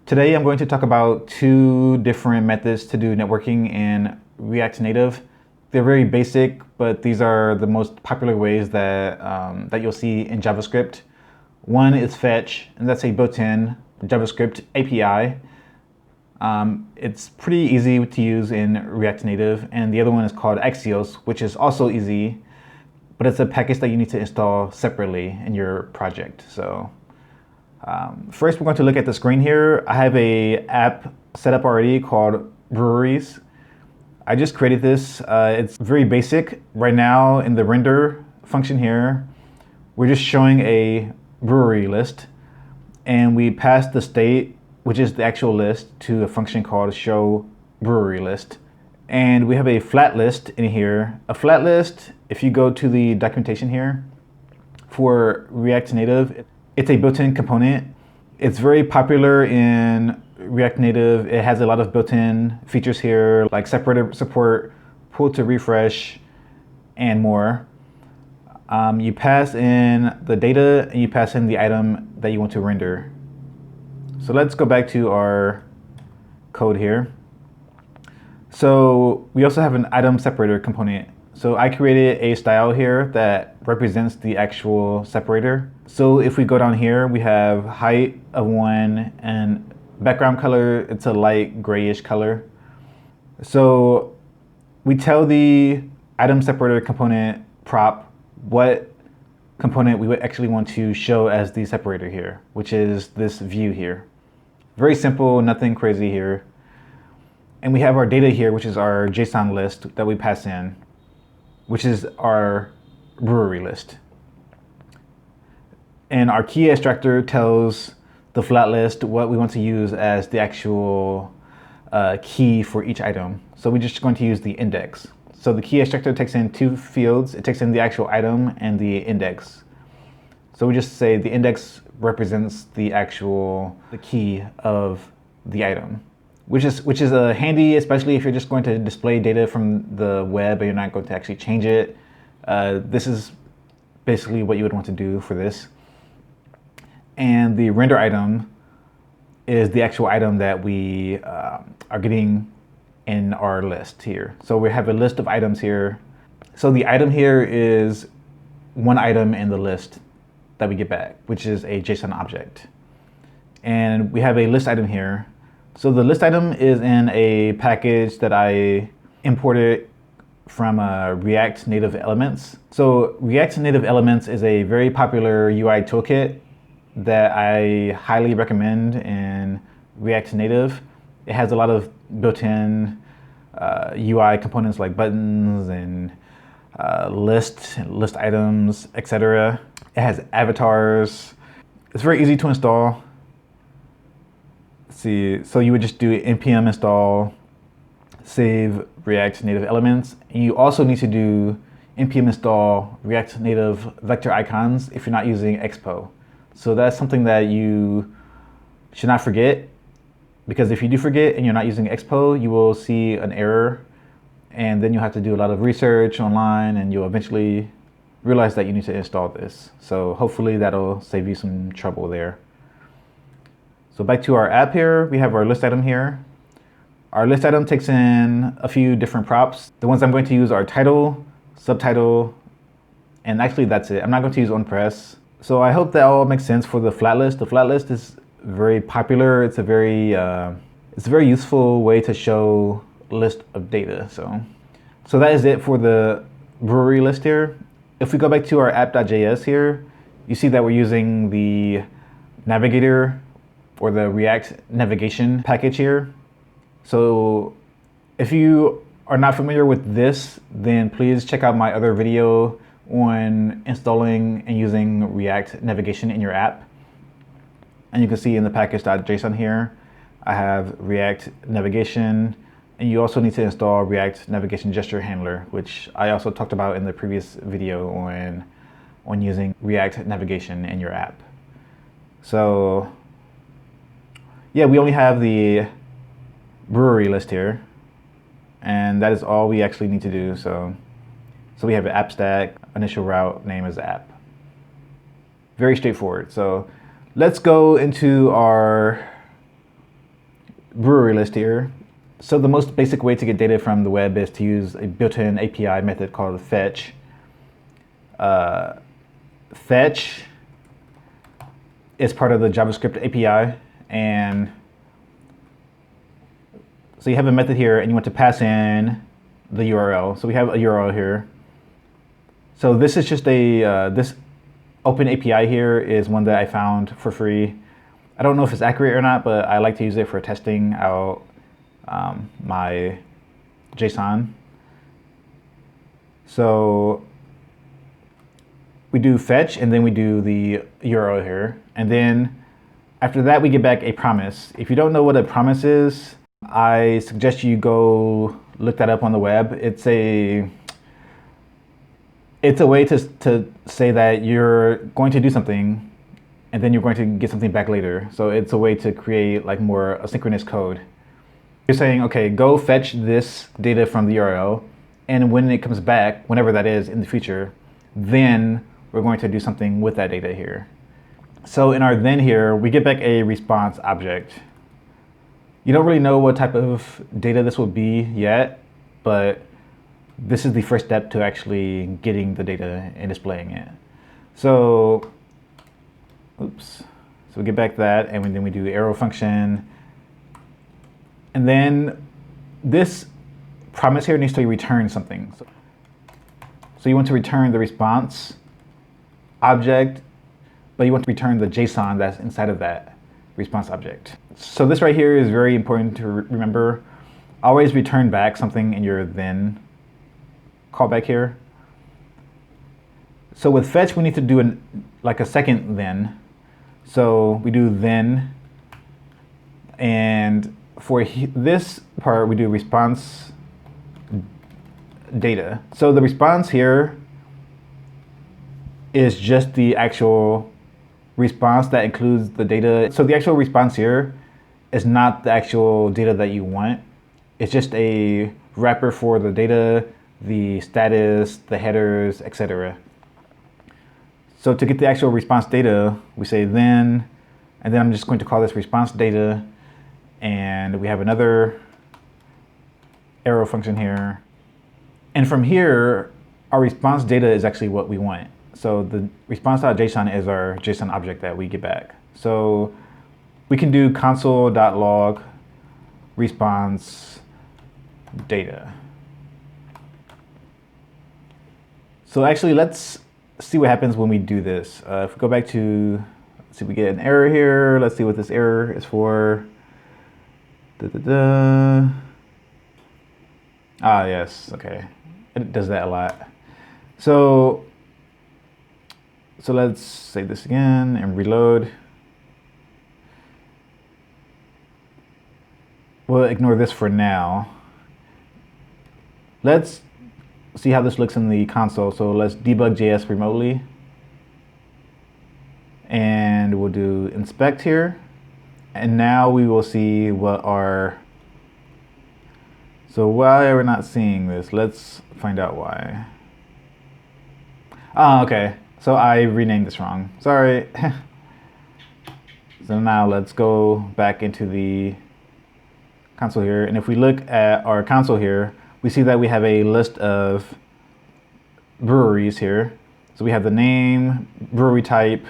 Today I'm going to talk about two different methods to do networking in React Native. They're very basic, but these are the most popular ways that, that you'll see in JavaScript. One is fetch, and that's a built-in JavaScript API. It's pretty easy to use in React Native, and the other one is called Axios, which is also easy, but it's a package that you need to install separately in your project. So first, we're going to look at the screen here. I have an app set up already called Breweries. I just created this. It's very basic. Right now in the render function here, we're just showing a brewery list, and we pass the state, which is the actual list, to a function called show brewery list. And we have a flat list in here. A flat list, if you go to the documentation here for React Native, it's a built-in component. It's very popular in React Native. It has a lot of built-in features here, like separator support, pull to refresh, and more. You pass in the data and you pass in the item that you want to render. So let's go back to our code here. So we also have an item separator component. So I created a style here that represents the actual separator. So if we go down here, we have height of 1 and background color, it's a light grayish color. So we tell the item separator component prop what component we would actually want to show as the separator here, which is this view here. Very simple, nothing crazy here. And we have our data here, which is our JSON list that we pass in, which is our brewery list. And our key extractor tells the flat list what we want to use as the actual key for each item. So we're just going to use the index. So the key extractor takes in two fields. It takes in the actual item and the index. So we just say the index represents the key of the item, which is handy, especially if you're just going to display data from the web and you're not going to actually change it. This is basically what you would want to do for this. And the render item is the actual item that we are getting in our list here. So we have a list of items here. So the item here is one item in the list that we get back, which is a JSON object. And we have a list item here. So the list item is in a package that I imported from React Native Elements. So React Native Elements is a very popular UI toolkit that I highly recommend in React Native. It has a lot of built-in UI components like buttons and list items, etc. It has avatars. It's very easy to install. Let's see, so you would just do npm install save React Native Elements. And you also need to do npm install React Native vector icons if you're not using Expo. So that's something that you should not forget, because if you do forget and you're not using Expo, you will see an error, and then you'll have to do a lot of research online, and you'll eventually realize that you need to install this. So hopefully that'll save you some trouble there. So back to our app here, we have our list item here. Our list item takes in a few different props. The ones I'm going to use are title, subtitle, and actually that's it. I'm not going to use onPress. So I hope that all makes sense for the flat list. The flat list is very popular. It's a very useful way to show a list of data. So that is it for the brewery list here. If we go back to our app.js here, you see that we're using the navigator or the React navigation package here. So if you are not familiar with this, then please check out my other video on installing and using React navigation in your app. And you can see in the package.json here, I have React navigation, and you also need to install React navigation gesture handler, which I also talked about in the previous video on using React navigation in your app. So yeah, we only have the brewery list here, and that is all we actually need to do. So we have an app stack, initial route, name is app. Very straightforward. So let's go into our brewery list here. So the most basic way to get data from the web is to use a built-in API method called fetch. Fetch is part of the JavaScript API, and so you have a method here and you want to pass in the URL. So we have a URL here. So this is just a, this open API here is one that I found for free. I don't know if it's accurate or not, but I like to use it for testing out my JSON. So we do fetch and then we do the URL here. And then after that, we get back a promise. If you don't know what a promise is, I suggest you go look that up on the web. It's a way to say that you're going to do something and then you're going to get something back later. So it's a way to create like more asynchronous code. You're saying, okay, go fetch this data from the URL, and when it comes back, whenever that is in the future, then we're going to do something with that data here. So in our then here, we get back a response object. You don't really know what type of data this will be yet, but this is the first step to actually getting the data and displaying it. So, oops. So we get back that, and then we do the arrow function. And then this promise here needs to return something. So you want to return the response object, but you want to return the JSON that's inside of that response object. So this right here is very important to remember. Always return back something in your then callback here. So with fetch, we need to do like a second then. So we do then, and for this part, we do response data. So the response here is just the actual response that includes the data. So the actual response here is not the actual data that you want. It's just a wrapper for the data, the status, the headers, etc. So to get the actual response data, we say then, and then I'm just going to call this response data, and we have another arrow function here. And from here, our response data is actually what we want. So the response.json is our JSON object that we get back. So we can do console.log response data. So actually, let's see what happens when we do this. If we go back to, let's see, we get an error here. Let's see what this error is for. Ah, yes, okay. It does that a lot. So let's save this again and reload. We'll ignore this for now. Let's see how this looks in the console. So let's debug JS remotely. And we'll do inspect here. And now we will see what our, so why are we not seeing this? Let's find out why. Oh, okay. So I renamed this wrong. Sorry. So now let's go back into the console here. And if we look at our console here, we see that we have a list of breweries here. So we have the name, brewery type.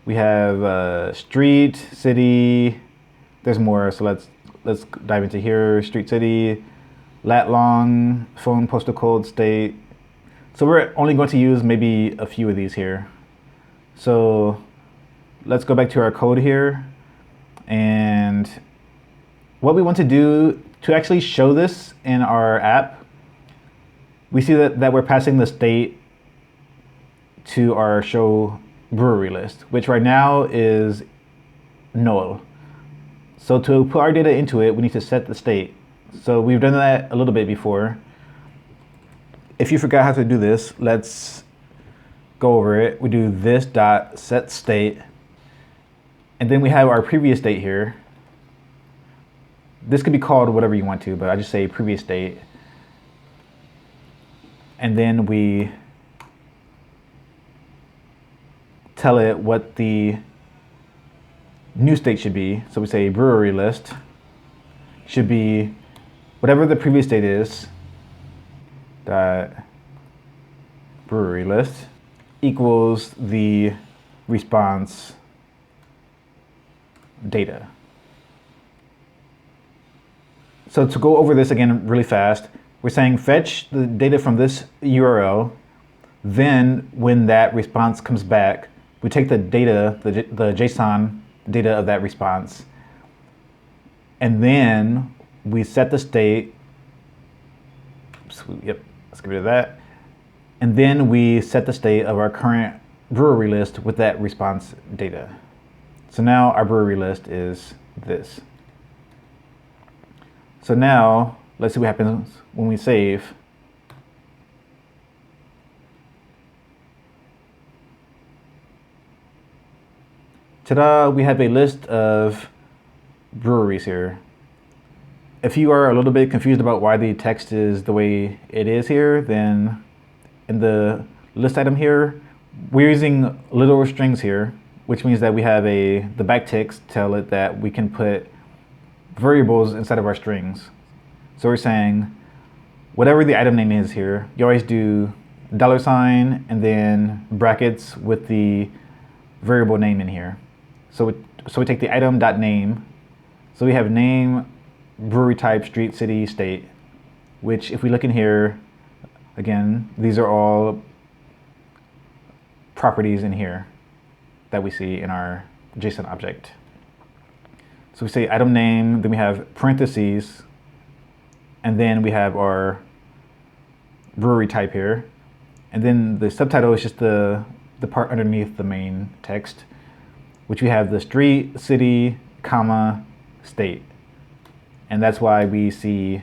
We have street, city. There's more. So let's dive into here. Street, city, lat long, phone, postal code, state. So we're only going to use maybe a few of these here. So let's go back to our code here. And what we want to do to actually show this in our app, we see that we're passing the state to our show brewery list, which right now is null. So to put our data into it, we need to set the state. So we've done that a little bit before. If you forgot how to do this, let's go over it. We do this dot set state, and then we have our previous state here. This could be called whatever you want to, but I just say previous state. And then we tell it what the new state should be. So we say brewery list, should be whatever the previous state is, dot brewery list equals the response data. So to go over this again really fast, we're saying fetch the data from this URL. Then when that response comes back, we take the data, the JSON data of that response, and then we set the state. Yep, let's get rid of that. And then we set the state of our current brewery list with that response data. So now our brewery list is this. So now let's see what happens when we save. Ta-da, we have a list of breweries here. If you are a little bit confused about why the text is the way it is here, then in the list item here, we're using literal strings here, which means that we have the backticks tell it that we can put variables inside of our strings. So we're saying whatever the item name is here, you always do $, and then brackets with the variable name in here. So we take the item.name. So we have name, brewery type, street, city, state, which if we look in here, again, these are all properties in here that we see in our JSON object. So we say item name, then we have parentheses, and then we have our brewery type here. And then the subtitle is just the part underneath the main text, which we have the street, city, comma, state. And that's why we see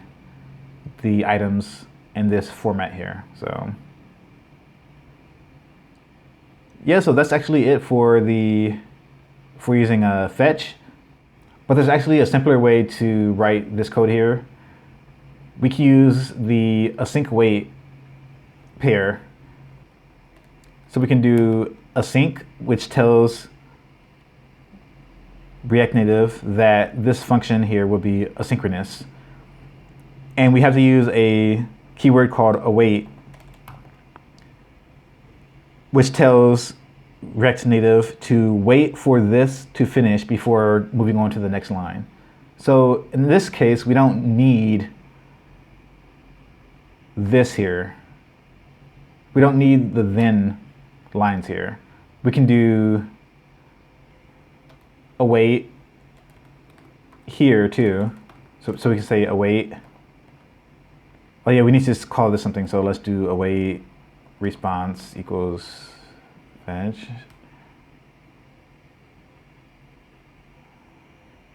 the items in this format here. So yeah, so that's actually it for using a fetch. But there's actually a simpler way to write this code here. We can use the async wait pair. So we can do async, which tells React Native that this function here will be asynchronous. And we have to use a keyword called await, which tells React Native to wait for this to finish before moving on to the next line. So in this case, we don't need this here. We don't need the then lines here. We can do await here too. So we can say await. Oh yeah, we need to just call this something. So let's do await response equals fetch.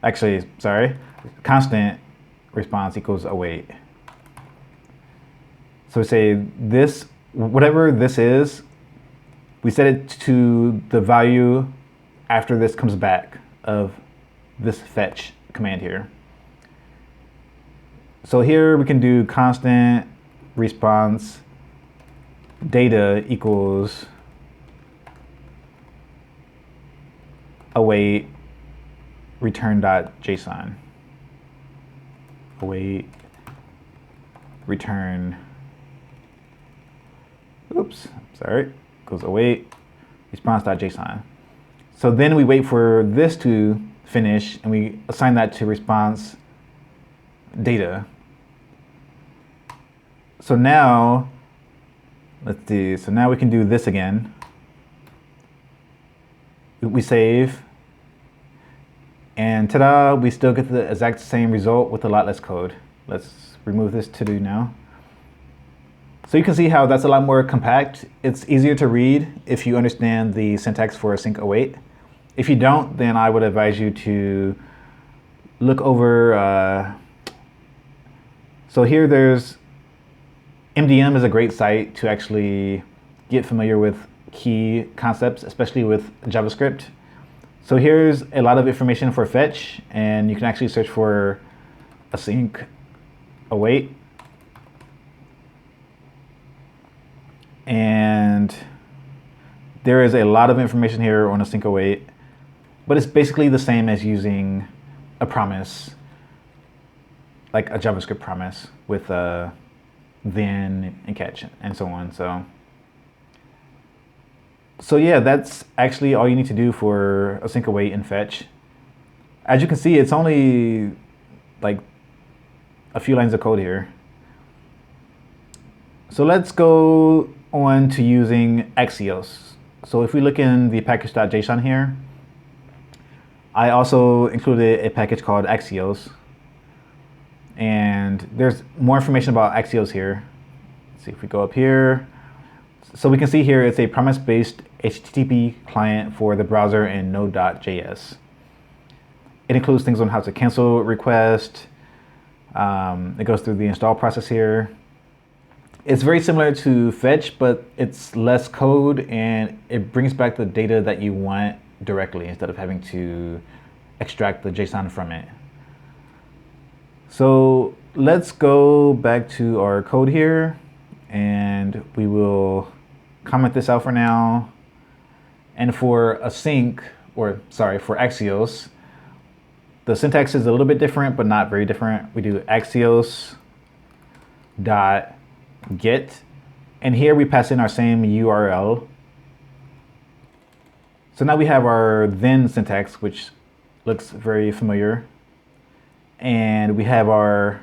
Actually, sorry, constant response equals await. So we say this, whatever this is, we set it to the value after this comes back of this fetch command here. So here we can do constant response data equals await return.json. Await return, oops, sorry, goes await response.json. So then we wait for this to finish and we assign that to response data. So now, let's see, so now we can do this again. We save, and ta-da, we still get the exact same result with a lot less code. Let's remove this to do now. So you can see how that's a lot more compact. It's easier to read if you understand the syntax for async await. If you don't, then I would advise you to look over. So here there's MDM is a great site to actually get familiar with key concepts, especially with JavaScript. So here's a lot of information for fetch, and you can actually search for async await. And there is a lot of information here on async await, but it's basically the same as using a promise. like a JavaScript promise with then and catch and so on. So yeah, that's actually all you need to do for async await and fetch. As you can see, it's only like a few lines of code here. So let's go on to using Axios. So if we look in the package.json here, I also included a package called Axios. And there's more information about Axios here. Let's see if we go up here. So we can see here it's a promise-based HTTP client for the browser in Node.js. It includes things on how to cancel request. It goes through the install process here. It's very similar to fetch, but it's less code and it brings back the data that you want directly instead of having to extract the JSON from it. So let's go back to our code here and we will comment this out for now. And for async, for Axios, the syntax is a little bit different, but not very different. We do Axios dot get, and here we pass in our same URL. So now we have our then syntax, which looks very familiar. And we have our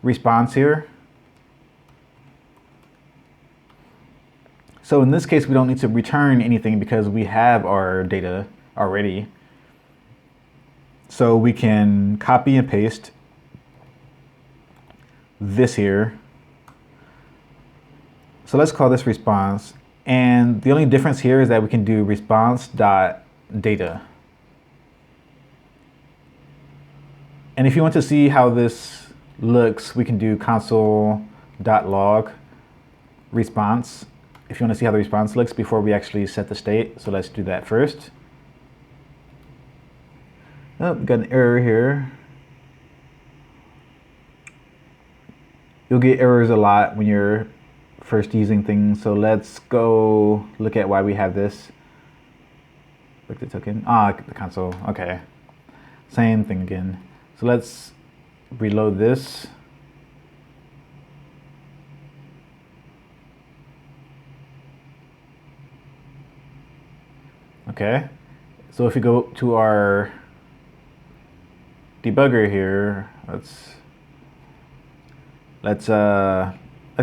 response here. So in this case, we don't need to return anything because we have our data already. So we can copy and paste this here. So let's call this response. And the only difference here is that we can do response.data. And if you want to see how this looks, we can do console.log response. If you want to see how the response looks before we actually set the state. So let's do that first. Oh, we got an error here. You'll get errors a lot when you're first using things. So let's go look at why we have this. Click the token. The console. Okay. Same thing again. So let's reload this. Okay. So if we go to our debugger here, let's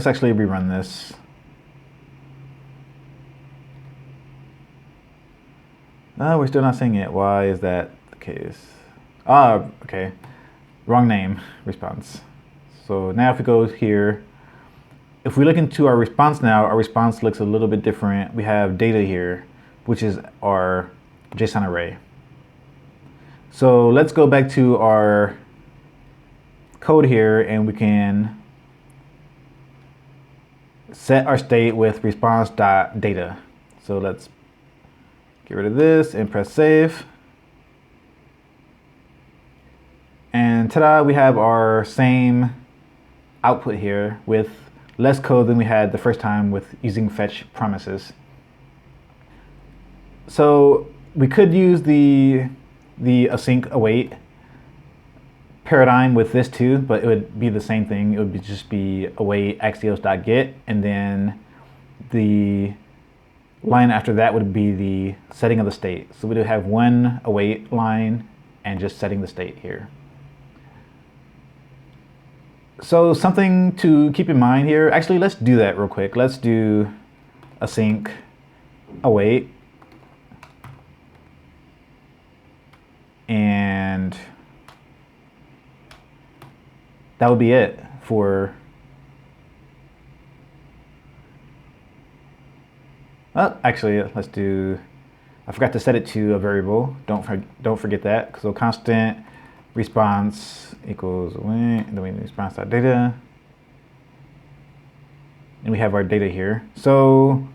actually rerun this. We're still not seeing it. Why is that the case? Okay. Wrong name, response. So now if we go here, if we look into our response now, our response looks a little bit different. We have data here, which is our JSON array. So let's go back to our code here and we can set our state with response.data. So let's get rid of this and press save. And ta-da, we have our same output here with less code than we had the first time with using fetch promises. So we could use the async await paradigm with this too, but it would be the same thing. It would just be await axios.get, and then the line after that would be the setting of the state. So we do have one await line and just setting the state here. So something to keep in mind here, actually let's do that real quick. Let's do async await. And that would be it for, actually let's do, I forgot to set it to a variable. Don't forget that. So constant response equals when, and then we response.data. And we have our data here. So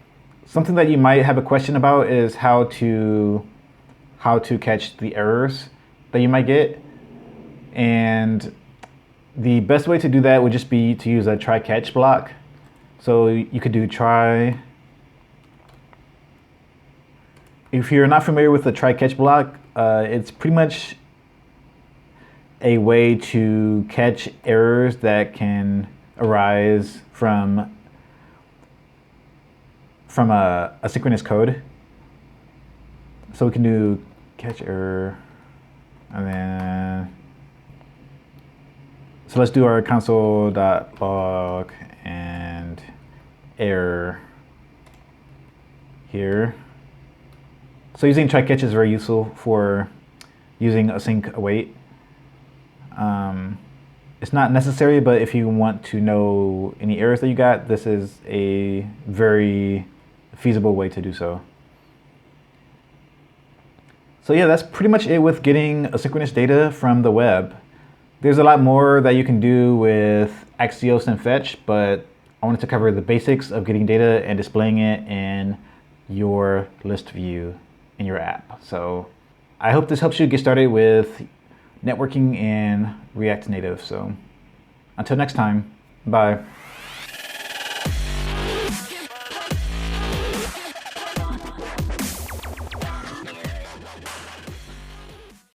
something that you might have a question about is how to catch the errors that you might get. And the best way to do that would just be to use a try catch block. So you could do try. If you're not familiar with the try catch block, it's pretty much, a way to catch errors that can arise from asynchronous code. So we can do catch error, and then, so let's do our console.log and error here. So using try catch is very useful for using async await. It's not necessary, but if you want to know any errors that you got, this is a very feasible way to do so. So yeah, that's pretty much it with getting asynchronous data from the web. There's a lot more that you can do with Axios and Fetch, but I wanted to cover the basics of getting data and displaying it in your list view in your app. So I hope this helps you get started with networking in React Native. So until next time, bye.